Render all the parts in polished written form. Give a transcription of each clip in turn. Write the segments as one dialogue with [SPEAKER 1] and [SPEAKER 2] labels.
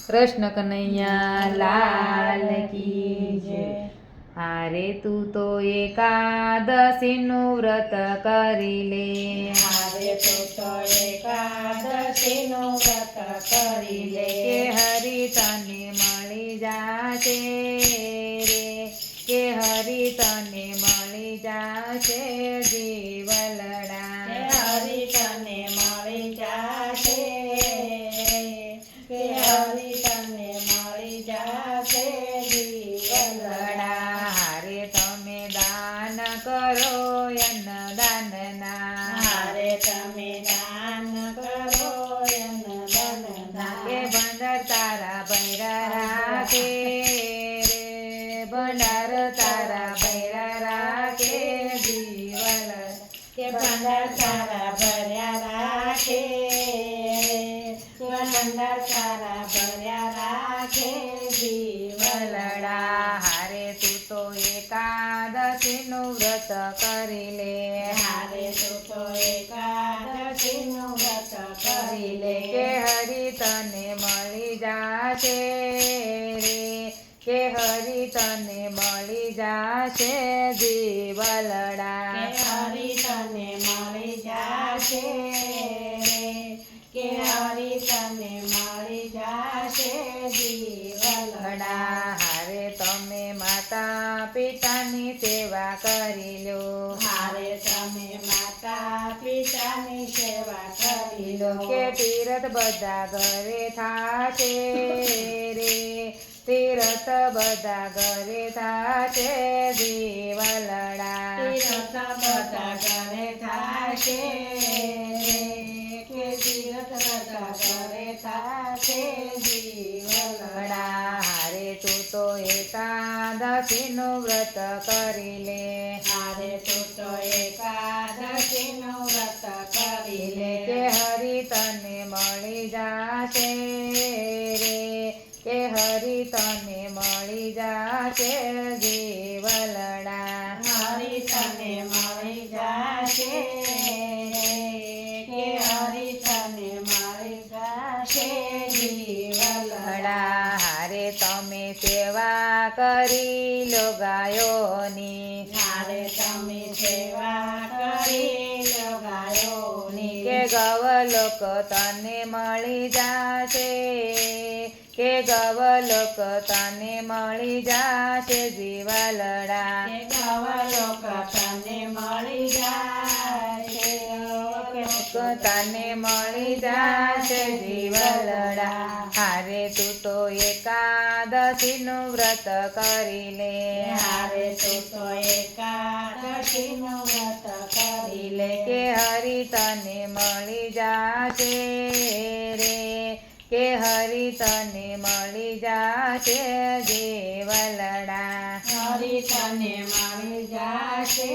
[SPEAKER 1] કૃષ્ણ કનૈયા લાલ કી જય. હારે તું તો એકાદશીનું વ્રત કરી લે.
[SPEAKER 2] હારે તું તો એકાદશીનું વ્રત કરી લે.
[SPEAKER 1] કે હરિ તને મળી જાશે રે, કે હરિ તને મળી જાશે જીવલડા.
[SPEAKER 2] કે હરિ તને મળી જાશે, કે હરિ તને મળી જાશે જીવલડા.
[SPEAKER 1] હારે તમે દાન કરો અન્નદાનના.
[SPEAKER 2] હારે તમે દાન કરો અન્નદાનના.
[SPEAKER 1] કે ભંડાર તારા ભૈરા રાખે રે, ભંડાર તારા ભૈરા રાખે જીવલડા.
[SPEAKER 2] કે ભંડાર તારા ભર્યા રાખે, કે ભંડાર તારા ભર્યા રાખે જીવલડા.
[SPEAKER 1] હારે તું તો એકાદશીનું વ્રત કરી લે.
[SPEAKER 2] હારે તું તો એકાદશીનું વ્રત કરી લે.
[SPEAKER 1] કે હરિ તને મળી જાશે રે, કે હરિ તને મળી જાશે જીવલડા.
[SPEAKER 2] કે હરિ તને મળી જાશે, કે હરિ તને મળી જાશે જીવલડા.
[SPEAKER 1] હારે તમે માતા પિતાની સેવા કરી લો.
[SPEAKER 2] હારે તમે માતા પિતાની સેવા કરી લો.
[SPEAKER 1] કે તીરથ બધા ઘરે થાશે રે, તીરથ બધા ઘરે થાશે જીવલડા.
[SPEAKER 2] તીરથ બધા ઘરે થાશે, કે તીરથ બધા ઘરે થાશે જીવલડા.
[SPEAKER 1] હારે તું તો એકાદશીનું વ્રત કરી લે.
[SPEAKER 2] હારે તું તો એકાદશીનું વ્રત કરી લે.
[SPEAKER 1] કે હરિ તને મળી જાશે રે, કે હરિ તને મળી જાશે જીવલડા.
[SPEAKER 2] હરિ તને મળી જાશે, કે હરિ તને મળી જાશે જીવલડા.
[SPEAKER 1] હારે તમે સેવા કરી લો ગાયોની.
[SPEAKER 2] હારે તમે સેવા કરી લો ગાયોની.
[SPEAKER 1] કે ગવલોક તને મળી જાશે, કે ગવલોક તને મળી જાશે જીવલડા.
[SPEAKER 2] કે ગવલોક તને મળી જાશે,
[SPEAKER 1] તને મળી જાશે જીવલડા. હારે તું તો એકાદશીનું વ્રત કરી લે.
[SPEAKER 2] હારે તું તો એકાદશીનું વ્રત કરી લે.
[SPEAKER 1] કે હરિ તને મળી જાશે રે, કે હરિ તને મળી જાશે જીવલડા.
[SPEAKER 2] હરિ તને મળી જાશે,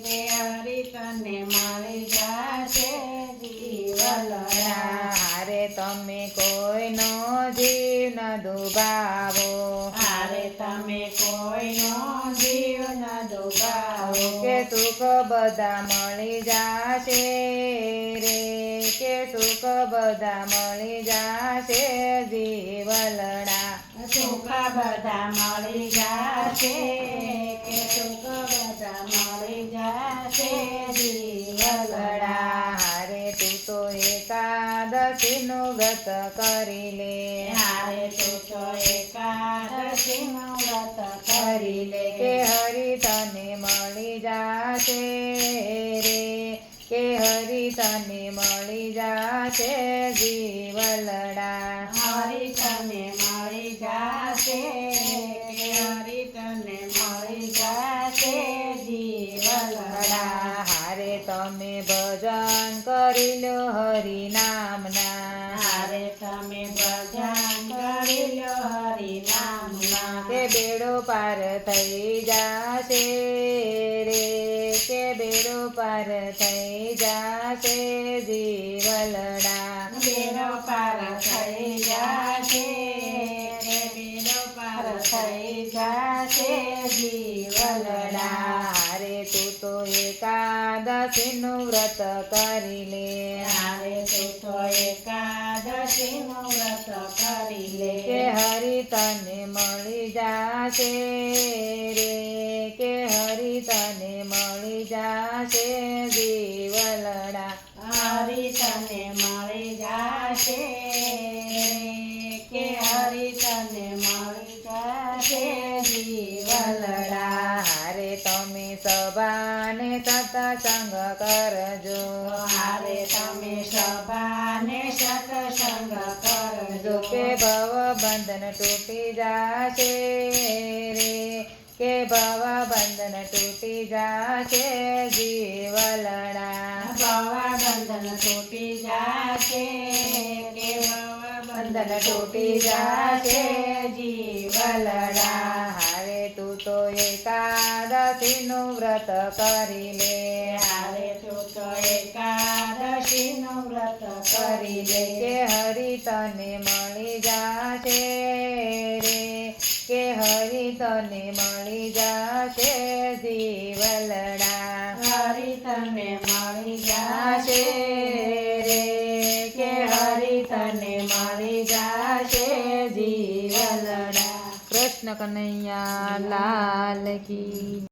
[SPEAKER 2] કે હરિ તને મળી જાશે જીવલડા.
[SPEAKER 1] હારે તમે કોઈનો જીવ ન દુભાવો.
[SPEAKER 2] હારે તમે કોઈનો જીવ ન દુભાવો.
[SPEAKER 1] કે સુખ બધા મળી જાશે રે, કે સુખ બધા મળી જાશે જીવલડા.
[SPEAKER 2] સુખ બધા મળી જાશે, કે સુખ બધા મળી જાશે જીવલડા.
[SPEAKER 1] હારે તું તો એકાદશીનું વ્રત કરી લે.
[SPEAKER 2] હારે તું તો એકાદશીનું વ્રત કરી લે.
[SPEAKER 1] કે હરિ તને મળી જાશે રે, કે હરિ તને મળી જાશે જીવલડા.
[SPEAKER 2] હરિ તને મળી જાશે, કે હરિ તને મળી જાશે જીવલડા.
[SPEAKER 1] હારે તમે ભજન કરી લો હરિ નામના.
[SPEAKER 2] હારે તમે ભજન કરી લો હરિ નામના.
[SPEAKER 1] કે બેડો પાર થઈ જાશે રે, કે બેડો પાર થઈ જાશે જીવલડા.
[SPEAKER 2] બેડો પાર થઈ જાશે, કે બેડો પાર થઈ જાશે જીવલડા.
[SPEAKER 1] હારે તું તો એકાદશીનું વ્રત કરી લે.
[SPEAKER 2] હારે તું તો એકાદશીનું વ્રત કરી કરી લે
[SPEAKER 1] કે હરી તને મળી જાશે રે કે હરી તને મળી જાશે જીવલડા
[SPEAKER 2] હરી તને મળી જાશે કે હરી તને મળી જાશે જીવલડા
[SPEAKER 1] હારે તમે સભાને સત્સંગ કરજો
[SPEAKER 2] હારે તમે સભાને સત્સંગ કરજો
[SPEAKER 1] કે ભવ બંધન તૂટી જાશે રે કે ભવ બંધન તૂટી જાશે જીવલડા
[SPEAKER 2] બંધન તૂટી જાશે કે
[SPEAKER 1] બંધન તૂટી જાશે જીવલડા હારે તું તો એકાદશીનું વ્રત કરી લે
[SPEAKER 2] હારે તું તો એકાદશીનું વ્રત
[SPEAKER 1] કરી લે કે હરી તને મળી જાશે રે કે હરી તને મળી જાશે જીવલડા
[SPEAKER 2] હરી તને મળી જાશે
[SPEAKER 1] રે કે હરી તને મળી જાશે જીવલડા કૃષ્ણ કનૈયા લાલ કી